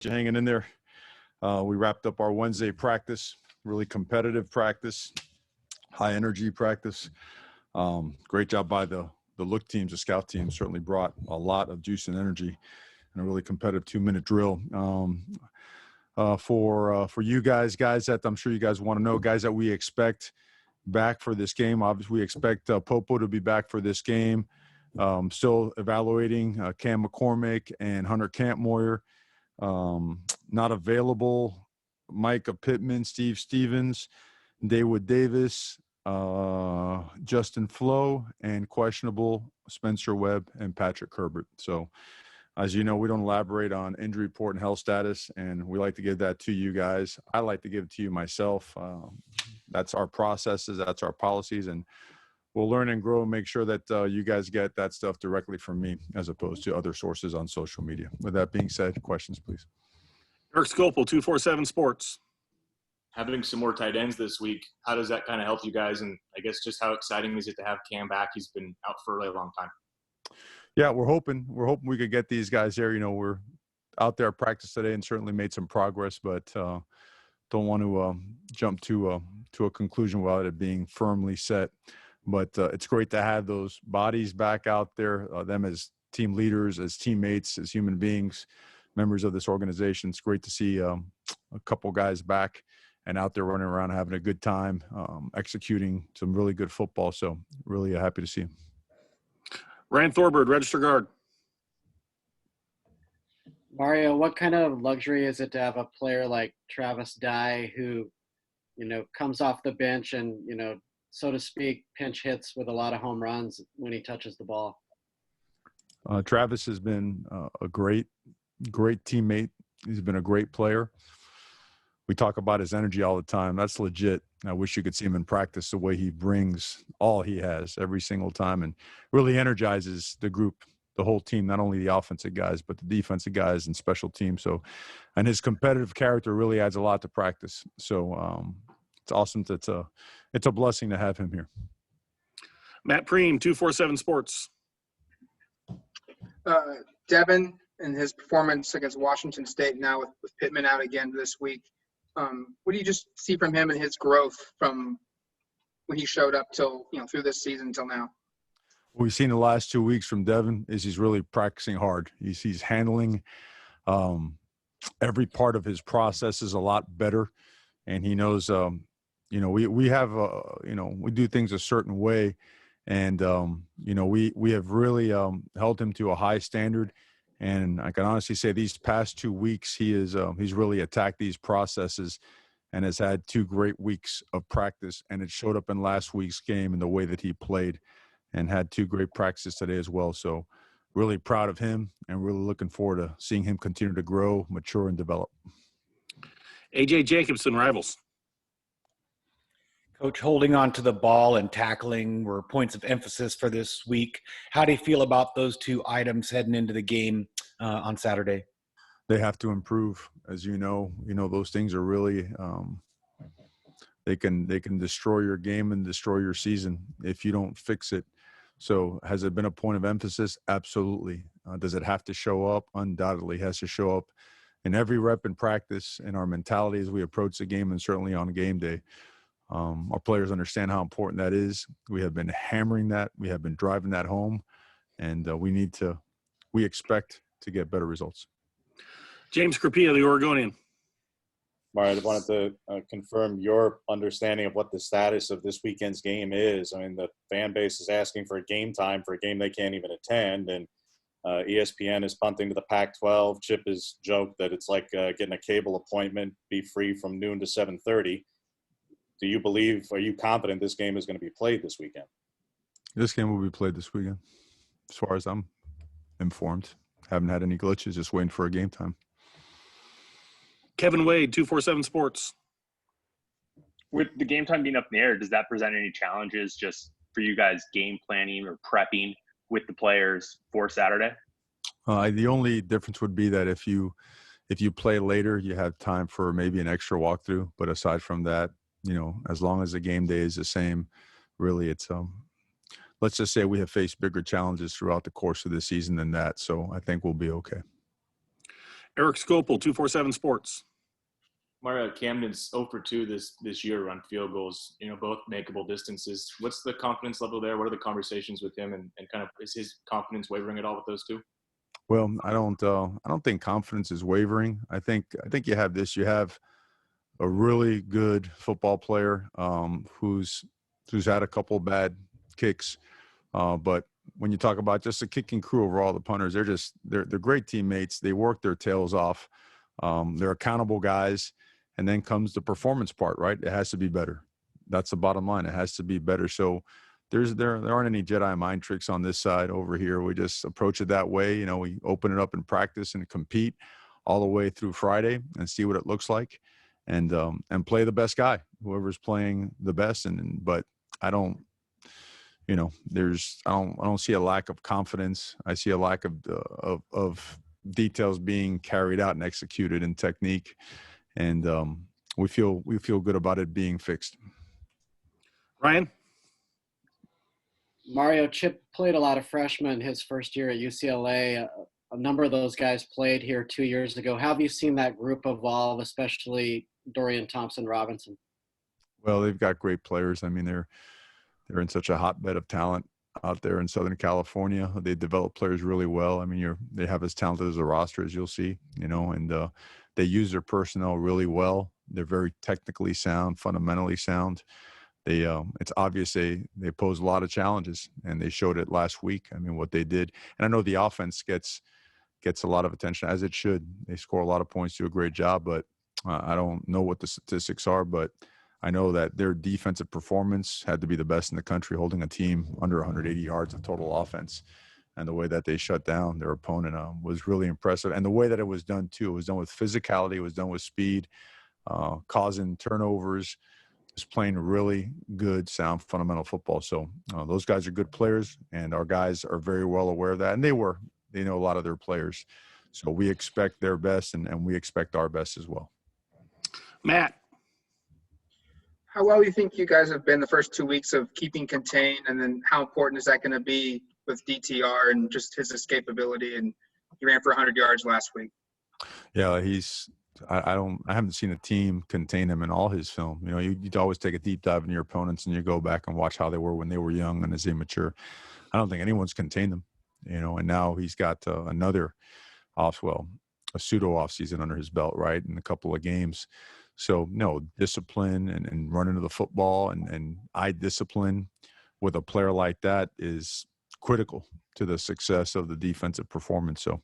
you hanging in there. We wrapped up our Wednesday practice, really competitive practice, high energy practice. Great job by the look teams, the scout team certainly brought a lot of juice and energy in a really competitive 2-minute drill. For you guys that I'm sure you guys want to know, guys that we expect back for this game. Obviously, we expect Popo to be back for this game. Still evaluating Cam McCormick and Hunter Campmoyer. Not available, Micah Pittman, Steve Stevens, Dawood Davis, Justin Flo, and questionable Spencer Webb and Patrick Herbert. So, as you know, we don't elaborate on injury report and health status, and we like to give that to you guys. I like to give it to you myself. That's our processes, that's our policies, and we'll learn and grow and make sure that you guys get that stuff directly from me as opposed to other sources on social media. With that being said, questions, please. Eric Scopel, 247 Sports. Having some more tight ends this week, how does that kind of help you guys? And I guess just how exciting is it to have Cam back? He's been out for a really long time. Yeah, we're hoping we could get these guys there. You know, we're out there at practice today and certainly made some progress, but don't want to jump to a conclusion without it being firmly set. But it's great to have those bodies back out there, them as team leaders, as teammates, as human beings, members of this organization. It's great to see a couple guys back and out there running around, having a good time, executing some really good football. So really happy to see him. Ryan Thorbird, register guard. Mario, what kind of luxury is it to have a player like Travis Dye who, you know, comes off the bench and, you know, so to speak, pinch hits with a lot of home runs when he touches the ball? Travis has been a great teammate. He's been a great player. We talk about his energy all the time. That's legit. I wish you could see him in practice, the way he brings all he has every single time and really energizes the group, the whole team, not only the offensive guys, but the defensive guys and special teams. So, and his competitive character really adds a lot to practice. So it's awesome. It's a blessing to have him here. Matt Preem, 247 Sports. Devin and his performance against Washington State now with Pittman out again this week. What do you just see from him and his growth from when he showed up till, you know, through this season till now? What we've seen the last 2 weeks from Devin is he's really practicing hard. He's handling every part of his process is a lot better, and he knows. You know, we have you know, we do things a certain way, and you know, we have really held him to a high standard. And I can honestly say these past 2 weeks, he's really attacked these processes and has had 2 great weeks of practice. And it showed up in last week's game in the way that he played and had 2 great practices today as well. So really proud of him and really looking forward to seeing him continue to grow, mature, and develop. A.J. Jacobson, Rivals. Coach, holding on to the ball and tackling were points of emphasis for this week. How do you feel about those 2 items heading into the game on Saturday? They have to improve. As you know, those things are really they can destroy your game and destroy your season if you don't fix it. So has it been a point of emphasis? Absolutely. Does it have to show up? Undoubtedly it has to show up in every rep in practice, in our mentality as we approach the game, and certainly on game day. Our players understand how important that is. We have been hammering that. We have been driving that home, and we expect to get better results. James Crapia, the Oregonian. Mario, I wanted to confirm your understanding of what the status of this weekend's game is. I mean, the fan base is asking for a game time for a game they can't even attend, and ESPN is punting to the Pac-12. Chip has joked that it's like getting a cable appointment, be free from noon to 7:30. Are you confident this game is going to be played this weekend? This game will be played this weekend, as far as I'm informed. Haven't had any glitches, just waiting for a game time. Kevin Wade, 247 Sports. With the game time being up in the air, does that present any challenges just for you guys game planning or prepping with the players for Saturday? The only difference would be that if you play later, you have time for maybe an extra walkthrough. But aside from that, you know, as long as the game day is the same, really it's let's just say we have faced bigger challenges throughout the course of the season than that. So I think we'll be okay. Eric Scopel, 247 Sports. Mario, Camden's 0 for 2 this year on field goals, both makeable distances. What's the confidence level there? What are the conversations with him, and kind of is his confidence wavering at all with those two? Well, I don't think confidence is wavering. I think you have this. You have a really good football player who's had a couple bad kicks, but when you talk about just the kicking crew overall, the punters, they're great teammates. They work their tails off. They're accountable guys, and then comes the performance part. Right, it has to be better. That's the bottom line. It has to be better. So there aren't any Jedi mind tricks on this side. Over here, we just approach it that way. We open it up in practice and compete all the way through Friday and see what it looks like, and play the best guy, whoever's playing the best. But I don't see a lack of confidence. I see a lack of details being carried out and executed in technique, and we feel good about it being fixed. Ryan? Mario, Chip played a lot of freshmen his first year at UCLA. A number of those guys played here 2 years ago. How have you seen that group evolve, especially Dorian Thompson-Robinson? Well, they've got great players. I mean, they're in such a hotbed of talent out there in Southern California. They develop players really well. I mean, they have as talented as a roster as you'll see, and they use their personnel really well. They're very technically sound, fundamentally sound. It's obvious they pose a lot of challenges, and they showed it last week. I mean, what they did, and I know the offense gets a lot of attention, as it should. They score a lot of points, do a great job, but I don't know what the statistics are, but I know that their defensive performance had to be the best in the country, holding a team under 180 yards of total offense. And the way that they shut down their opponent was really impressive. And the way that it was done, too, it was done with physicality, it was done with speed, causing turnovers, just playing really good, sound, fundamental football. So those guys are good players, and our guys are very well aware of that. And they know a lot of their players. So we expect their best, and we expect our best as well. Matt? How well do you think you guys have been the first 2 weeks of keeping contained, and then how important is that going to be with DTR and just his escapability? And he ran for 100 yards last week. Yeah, I haven't seen a team contain him in all his film. You'd always take a deep dive into your opponents and you go back and watch how they were when they were young and as they mature. I don't think anyone's contained them, and now he's got another a pseudo off season under his belt, right? In a couple of games. So no, discipline and running to the football and eye discipline with a player like that is critical to the success of the defensive performance. So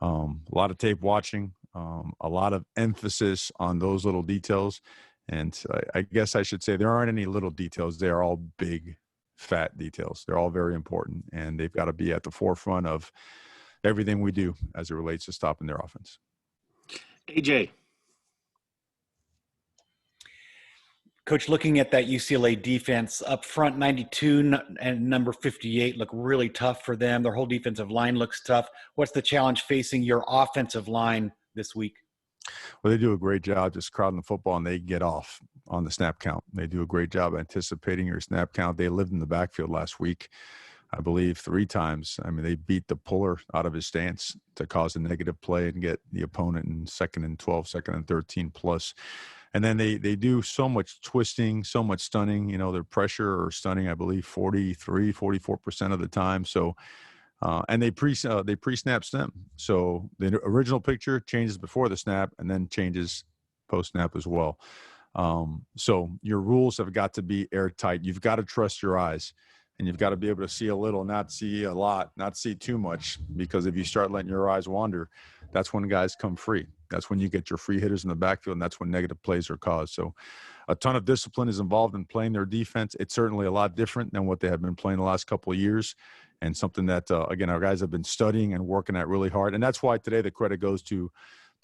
a lot of tape watching, a lot of emphasis on those little details. And I guess I should say there aren't any little details. They are all big, fat details. They're all very important, and they've got to be at the forefront of everything we do as it relates to stopping their offense. AJ? Coach, looking at that UCLA defense up front, 92 and number 58 look really tough for them. Their whole defensive line looks tough. What's the challenge facing your offensive line this week? Well, they do a great job just crowding the football, and they get off on the snap count. They do a great job anticipating your snap count. They lived in the backfield last week, I believe, 3 times. I mean, they beat the puller out of his stance to cause a negative play and get the opponent in 2nd and 12, 2nd and 13 plus. And then they do so much twisting, so much stunning. Their pressure or stunning, I believe, 44% of the time. So, and they pre-snap stem. So the original picture changes before the snap and then changes post-snap as well. So your rules have got to be airtight. You've got to trust your eyes, and you've got to be able to see a little, not see a lot, not see too much, because if you start letting your eyes wander, that's when guys come free. That's when you get your free hitters in the backfield, and that's when negative plays are caused. So a ton of discipline is involved in playing their defense. It's certainly a lot different than what they have been playing the last couple of years, and something that, again, our guys have been studying and working at really hard. And that's why today the credit goes to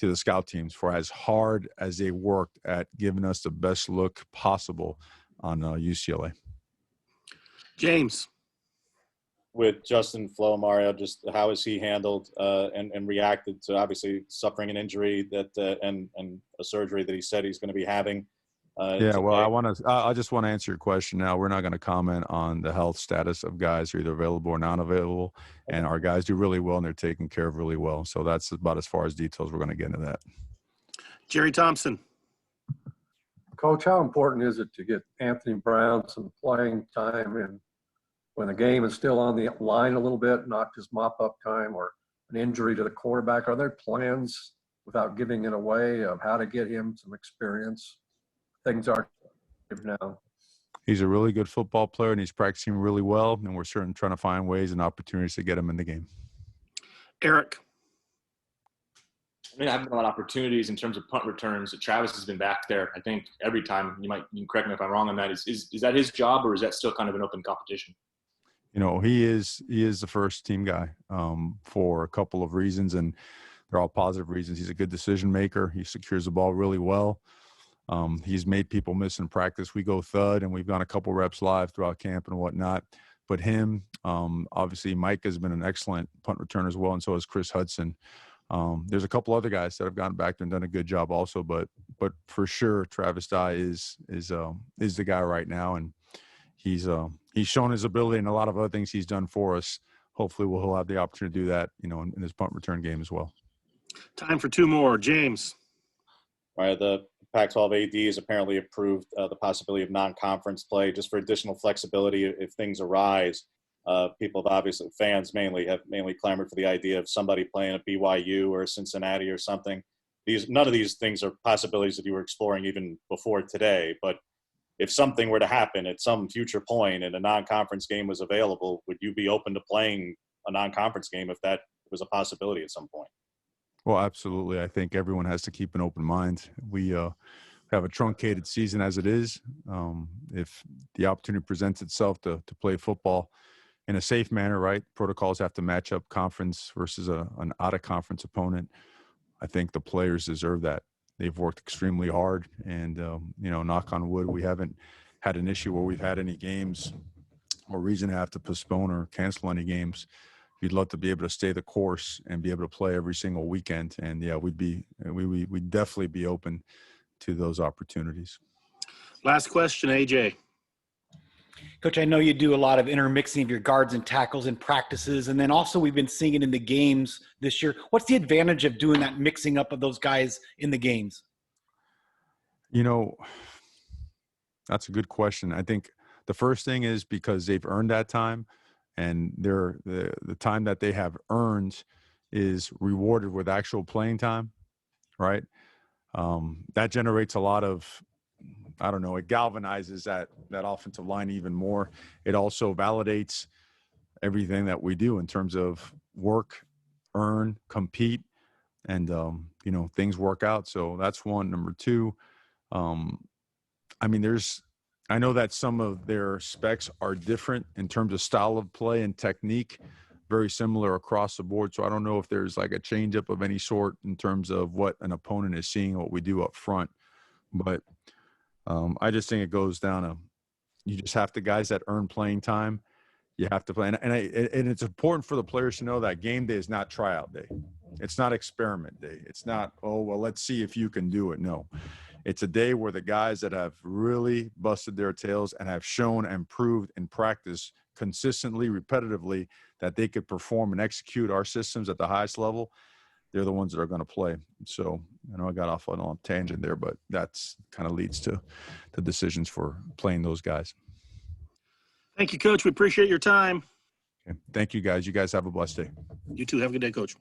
the scout teams for as hard as they worked at giving us the best look possible on UCLA. James? With Justin Flo, Mario, just how has he handled and reacted to obviously suffering an injury that and a surgery that he said he's going to be having? Yeah, well, today. I just want to answer your question now. We're not going to comment on the health status of guys who are either available or not available. And our guys do really well and they're taken care of really well. So that's about as far as details we're going to get into that. Jerry Thompson. Coach, how important is it to get Anthony Brown some playing time and when the game is still on the line a little bit, not just mop-up time or an injury to the quarterback? Are there plans, without giving it away, of how to get him some experience? Things are now. He's a really good football player and he's practicing really well. And we're certainly trying to find ways and opportunities to get him in the game. Eric. I mean, I've had a lot of opportunities in terms of punt returns. Travis has been back there, I think, every time. You can correct me if I'm wrong on that. Is that his job, or is that still kind of an open competition? You know, he is the first team guy for a couple of reasons, and they're all positive reasons. He's a good decision maker. He secures the ball really well. He's made people miss in practice. We go thud, and we've gone a couple reps live throughout camp and whatnot. But him, obviously, Mike has been an excellent punt returner as well, and so has Chris Hudson. There's a couple other guys that have gotten back there and done a good job also, but for sure, Travis Dye is the guy right now, and he's shown his ability and a lot of other things he's done for us. Hopefully, he'll have the opportunity to do that, in his punt return game as well. Time for two more. James. All right, the Pac-12 AD has apparently approved the possibility of non-conference play just for additional flexibility if things arise. People have obviously, fans have mainly clamored for the idea of somebody playing at BYU or Cincinnati or something. None of these things are possibilities that you were exploring even before today. But if something were to happen at some future point and a non-conference game was available, would you be open to playing a non-conference game if that was a possibility at some point? Well, absolutely. I think everyone has to keep an open mind. We have a truncated season as it is. If the opportunity presents itself to play football in a safe manner, right? Protocols have to match up conference versus an out-of-conference opponent. I think the players deserve that. They've worked extremely hard, and knock on wood, we haven't had an issue where we've had any games or reason to have to postpone or cancel any games. We'd love to be able to stay the course and be able to play every single weekend. And yeah, we'd definitely be open to those opportunities. Last question, AJ. Coach, I know you do a lot of intermixing of your guards and tackles in practices, and then also we've been seeing it in the games this year. What's the advantage of doing that mixing up of those guys in the games? That's a good question. I think the first thing is because they've earned that time, and the time that they have earned is rewarded with actual playing time, right? That generates a lot of, it galvanizes that offensive line even more. It also validates everything that we do in terms of work, earn, compete, and, things work out. So that's one. Number two, I know that some of their specs are different in terms of style of play and technique, very similar across the board. So I don't know if there's like a changeup of any sort in terms of what an opponent is seeing, what we do up front. But I just think it goes down to, you just have the guys that earn playing time. You have to play. And it's important for the players to know that game day is not tryout day. It's not experiment day. It's not, let's see if you can do it. No. It's a day where the guys that have really busted their tails and have shown and proved in practice consistently, repetitively, that they could perform and execute our systems at the highest level, they're the ones that are going to play. So, I got off on a tangent there, but that's kind of leads to the decisions for playing those guys. Thank you, Coach. We appreciate your time. Okay. Thank you, guys. You guys have a blessed day. You too. Have a good day, Coach.